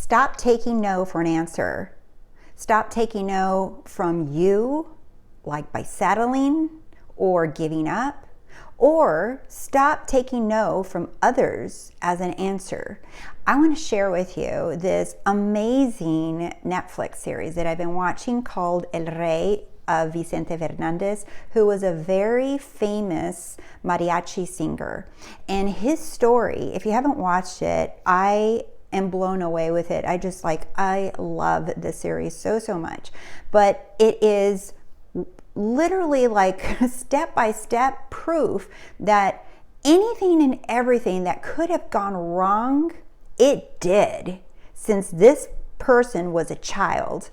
Stop taking no for an answer. Stop taking no from you, like by settling or giving up, or stop taking no from others as an answer. I want to share with you this amazing Netflix series that I've been watching called El Rey of Vicente Fernandez, who was a very famous mariachi singer. And his story, if you haven't watched it, I am blown away with it. I love this series so much. But it is literally like step-by-step proof that anything and everything that could have gone wrong, it did, since this person was a child,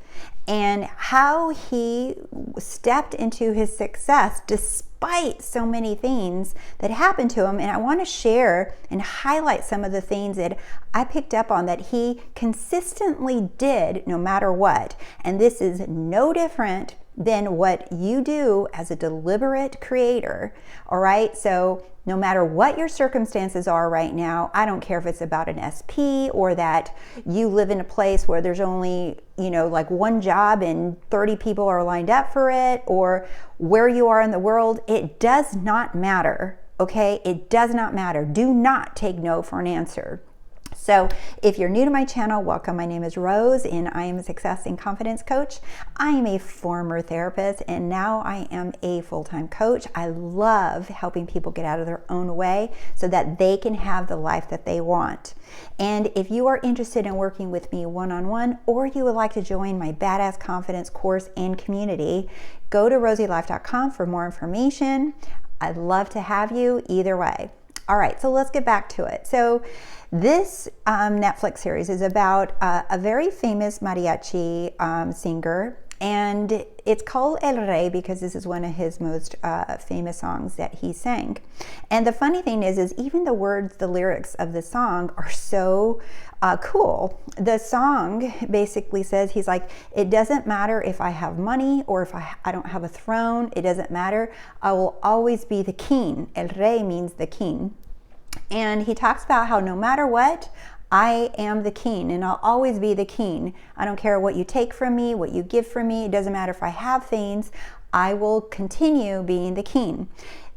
and how he stepped into his success despite so many things that happened to him. And I want to share and highlight some of the things that I picked up on that he consistently did no matter what. And this is no different than what you do as a deliberate creator. All right, so no matter what your circumstances are right now, I don't care if it's about an SP or that you live in a place where there's only, like one job and 30 people are lined up for it, or where you are in the world, it does not matter, okay? It does not matter. Do not take no for an answer. So if you're new to my channel, welcome. My name is Rose and I am a success and confidence coach. I am a former therapist and now I am a full-time coach. I love helping people get out of their own way so that they can have the life that they want. And if you are interested in working with me one-on-one, or you would like to join my Badass Confidence course and community, go to RoseyLife.com for more information. I'd love to have you either way. All right, so let's get back to it. So this Netflix series is about a very famous mariachi singer, and it's called El Rey because this is one of his most famous songs that he sang. And the funny thing is even the words, the lyrics of the song are so cool. The song basically says, he's like, it doesn't matter if I have money or if I don't have a throne, it doesn't matter. I will always be the king. El Rey means the king. And he talks about how no matter what, I am the king and I'll always be the king. I don't care what you take from me, what you give from me. It doesn't matter if I have things. I will continue being the king.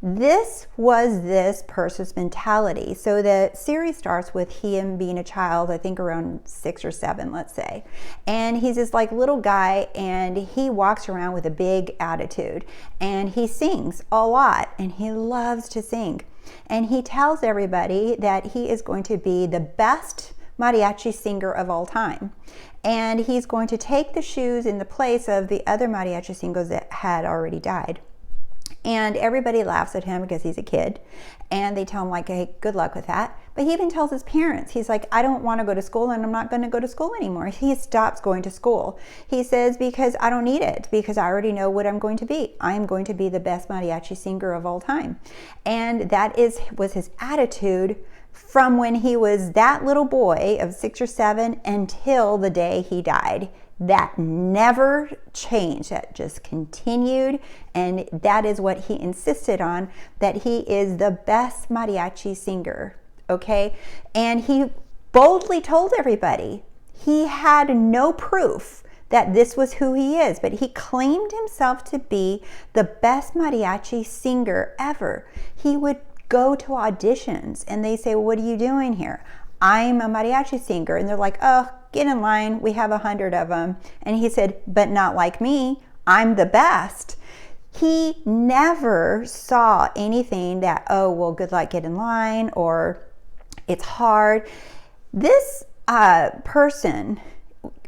This was this person's mentality. So the series starts with him being a child, I think around 6 or 7, let's say. And he's this like little guy and he walks around with a big attitude and he sings a lot and he loves to sing. And he tells everybody that he is going to be the best mariachi singer of all time. And he's going to take the shoes in the place of the other mariachi singers that had already died. And everybody laughs at him because he's a kid. And they tell him like, hey, good luck with that. But he even tells his parents, he's like, I don't want to go to school and I'm not going to go to school anymore. He stops going to school. He says, because I don't need it, because I already know what I'm going to be. I'm going to be the best mariachi singer of all time. And that was his attitude from when he was that little boy of 6 or 7 until the day he died. That never changed. That just continued. And that is what he insisted on, that he is the best mariachi singer. Okay. And he boldly told everybody. He had no proof that this was who he is, but he claimed himself to be the best mariachi singer ever. He would go to auditions and they say, well, what are you doing here? I'm a mariachi singer. And they're like, oh, get in line. We have 100 of them. And he said, but not like me. I'm the best. He never saw anything that, oh, well, good luck, get in line, or it's hard. This person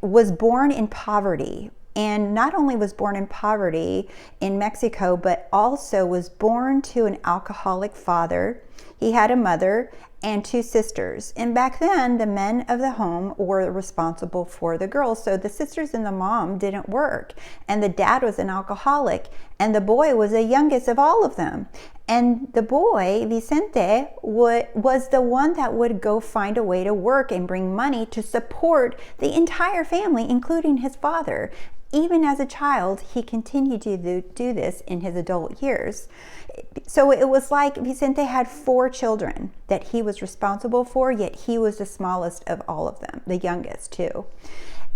was born in poverty. And not only was born in poverty in Mexico, but also was born to an alcoholic father. He had a mother and 2 sisters. And back then, the men of the home were responsible for the girls. So the sisters and the mom didn't work. And the dad was an alcoholic. And the boy was the youngest of all of them. And the boy, Vicente, was the one that would go find a way to work and bring money to support the entire family, including his father. Even as a child, he continued to do this in his adult years. So it was like Vicente had 4 children that he was responsible for, yet he was the smallest of all of them, the youngest too.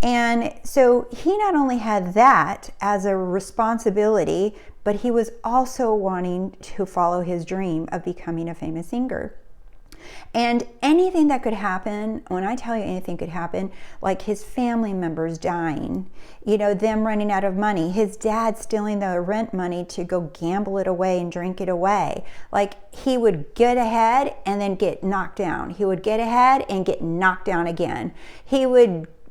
And so he not only had that as a responsibility, but he was also wanting to follow his dream of becoming a famous singer. And anything that could happen, when I tell you anything could happen, like his family members dying, them running out of money, his dad stealing the rent money to go gamble it away and drink it away. Like, he would get ahead and then get knocked down. He would get ahead and get knocked down again.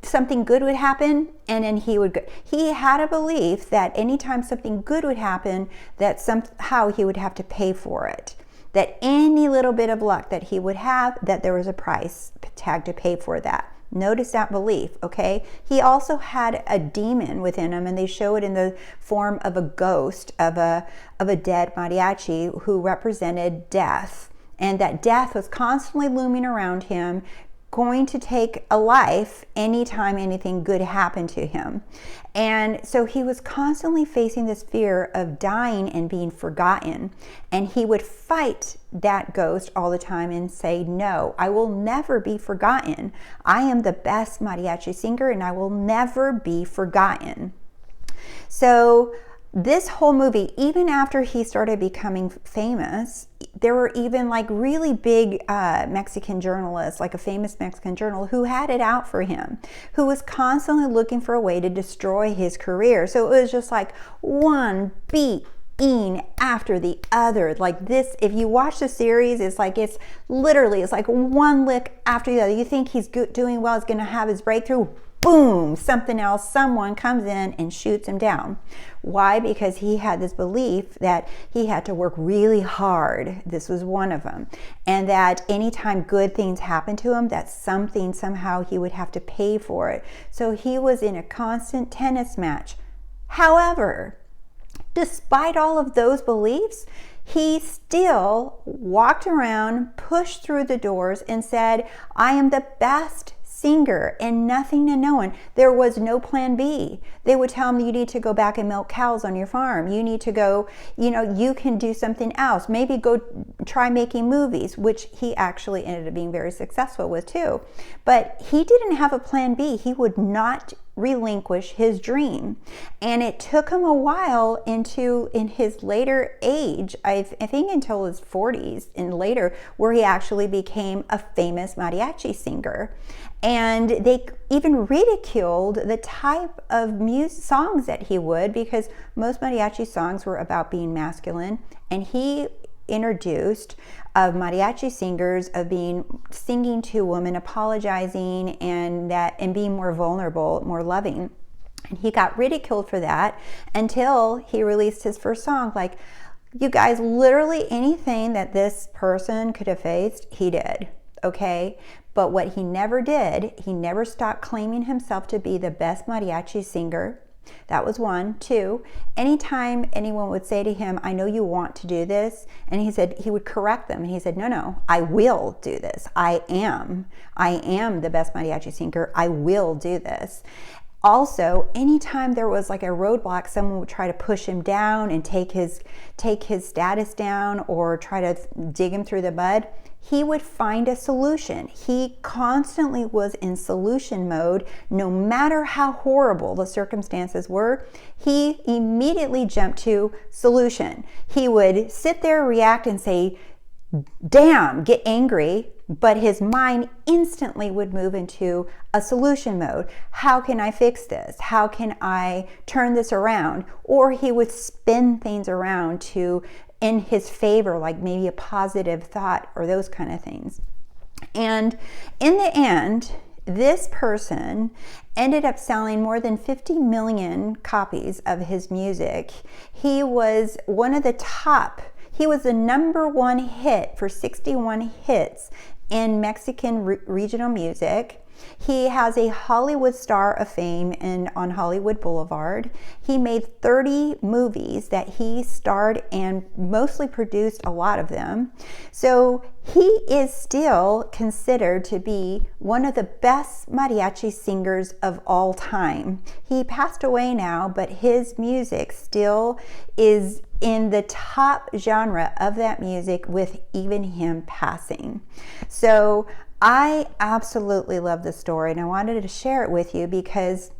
Something good would happen, and then he had a belief that anytime something good would happen, that somehow he would have to pay for it. That any little bit of luck that he would have, that there was a price tag to pay for that. Notice that belief, okay? He also had a demon within him, and they show it in the form of a ghost of a dead mariachi who represented death. And that death was constantly looming around him, going to take a life anytime anything good happened to him. And so he was constantly facing this fear of dying and being forgotten. And he would fight that ghost all the time and say, no, I will never be forgotten. I am the best mariachi singer and I will never be forgotten. So this whole movie, even after he started becoming famous, there were even like really big Mexican journalists, like a famous Mexican journal, who had it out for him, who was constantly looking for a way to destroy his career. So it was just like one beating after the other. Like this, if you watch the series, it's like one lick after the other. You think he's doing well, he's going to have his breakthrough. Boom, something else, someone comes in and shoots him down. Why? Because he had this belief that he had to work really hard. This was one of them. And that anytime good things happened to him, that somehow he would have to pay for it. So he was in a constant tennis match. However, despite all of those beliefs, he still walked around, pushed through the doors, and said, I am the best singer and nothing to no one. There was no plan B. They would tell him, you need to go back and milk cows on your farm. You need to go, you can do something else. Maybe go try making movies, which he actually ended up being very successful with too. But he didn't have a plan B. He would not relinquish his dream. And it took him a while in his later age, I think until his 40s and later, where he actually became a famous mariachi singer. And they even ridiculed the type of songs that he would, because most mariachi songs were about being masculine. And he introduced of mariachi singers of singing to women, apologizing, and being more vulnerable, more loving. And he got ridiculed for that until he released his first song. Like, you guys, literally anything that this person could have faced, he did, okay? But what he never did, he never stopped claiming himself to be the best mariachi singer. That was one. 2, anytime anyone would say to him, I know you want to do this, and he would correct them, and he said, no, I will do this. I am the best mariachi singer. I will do this. Also, anytime there was like a roadblock, someone would try to push him down and take his status down or try to dig him through the mud, he would find a solution. He constantly was in solution mode. No matter how horrible the circumstances were, he immediately jumped to solution. He would sit there, react, and say, damn, get angry, but his mind instantly would move into a solution mode. How can I fix this? How can I turn this around? Or he would spin things around in his favor, like maybe a positive thought or those kind of things. And in the end, this person ended up selling more than 50 million copies of his music. He was he was the number 1 hit for 61 hits in Mexican regional music. He has a Hollywood star of fame on Hollywood Boulevard. He made 30 movies that he starred and mostly produced a lot of them. So he is still considered to be one of the best mariachi singers of all time. He passed away now, but his music still is in the top genre of that music with even him passing. So I absolutely love this story, and I wanted to share it with you because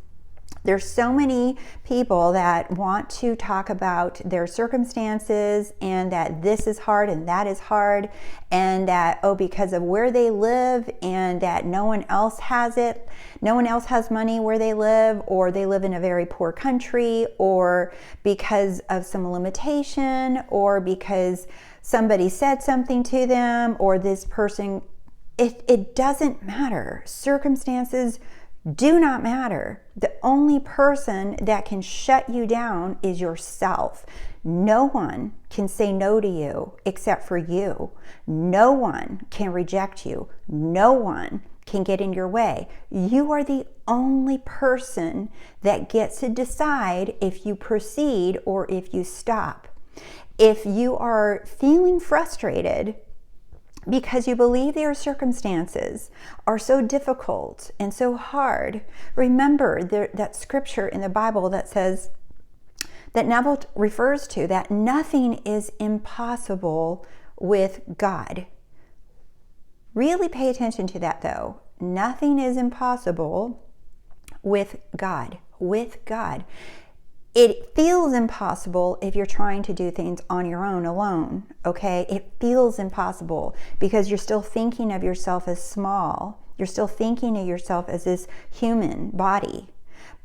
there's so many people that want to talk about their circumstances and that this is hard and that is hard, and that, oh, because of where they live and that no one else has it, no one else has money where they live, or they live in a very poor country, or because of some limitation, or because somebody said something to them, or this person, it doesn't matter. Circumstances do not matter. The only person that can shut you down is yourself. No one can say no to you except for you. No one can reject you. No one can get in your way. You are the only person that gets to decide if you proceed or if you stop. If you are feeling frustrated because you believe your circumstances are so difficult and so hard, remember that scripture in the Bible that says, that Neville refers to, that nothing is impossible with God. Really pay attention to that though. Nothing is impossible with God. With God. It feels impossible if you're trying to do things on your own, alone, okay? It feels impossible because you're still thinking of yourself as small. You're still thinking of yourself as this human body.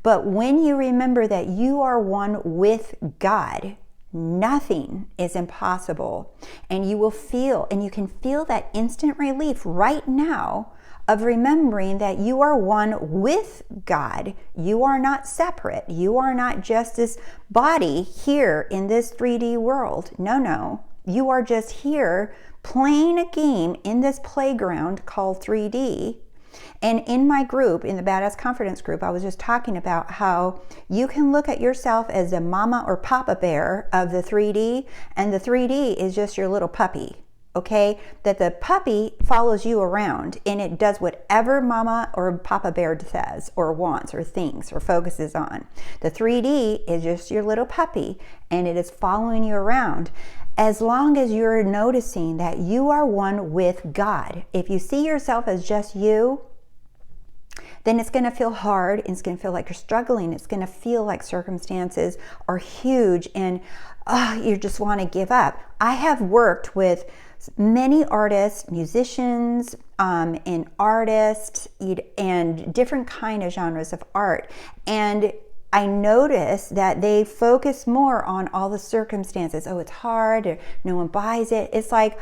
But when you remember that you are one with God, nothing is impossible. And you will feel, and you can feel that instant relief right now of remembering that you are one with God. You are not separate. You are not just this body here in this 3D world. No. You are just here playing a game in this playground called 3D. And in my group, in the Badass Confidence group, I was just talking about how you can look at yourself as the mama or papa bear of the 3D, and the 3D is just your little puppy. Okay, that the puppy follows you around and it does whatever mama or papa bear says or wants or thinks or focuses on. The 3D is just your little puppy and it is following you around. As long as you're noticing that you are one with God. If you see yourself as just you, then it's going to feel hard. It's going to feel like you're struggling. It's going to feel like circumstances are huge and you just want to give up. I have worked with many artists, musicians, and artists, and different kind of genres of art. And I noticed that they focus more on all the circumstances. Oh, it's hard, or no one buys it. It's like,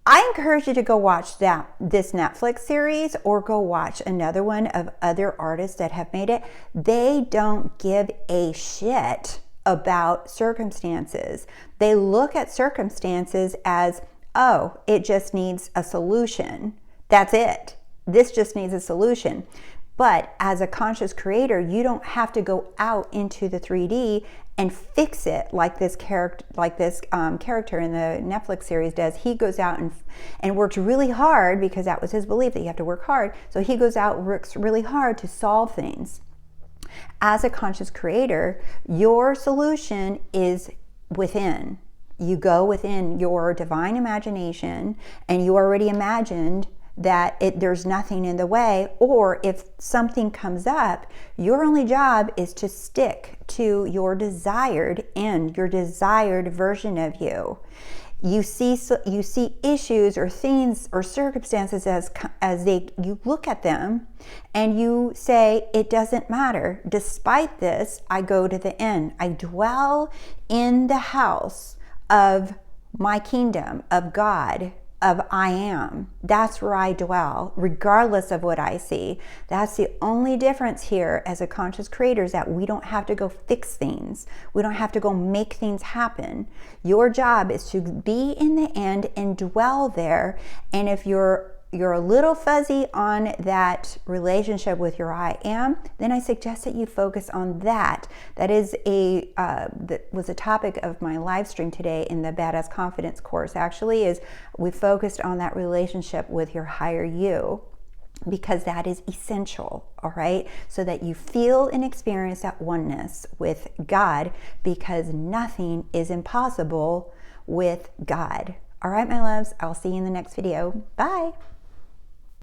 I encourage you to go watch this Netflix series or go watch another one of other artists that have made it. They don't give a shit about circumstances. They look at circumstances as, oh, it just needs a solution. That's it. This just needs a solution. But as a conscious creator, you don't have to go out into the 3D and fix it like this character, in the Netflix series does. He goes out and works really hard because that was his belief that you have to work hard. So he goes out and works really hard to solve things. As a conscious creator, your solution is within. You go within your divine imagination and you already imagined that there's nothing in the way, or if something comes up, your only job is to stick to your desired end, your desired version of you. You see issues or things or circumstances you look at them and you say, it doesn't matter. Despite this, I go to the end. I dwell in the house of my kingdom, of God, of I am. That's where I dwell, regardless of what I see. That's the only difference here as a conscious creator, is that we don't have to go fix things. We don't have to go make things happen. Your job is to be in the end and dwell there. And if you're you're a little fuzzy on that relationship with your I am, then I suggest that you focus on that. That is that was a topic of my live stream today in the Badass Confidence course. Actually, is we focused on that relationship with your higher you, because that is essential, all right? So that you feel and experience that oneness with God, because nothing is impossible with God. All right, my loves, I'll see you in the next video. Bye.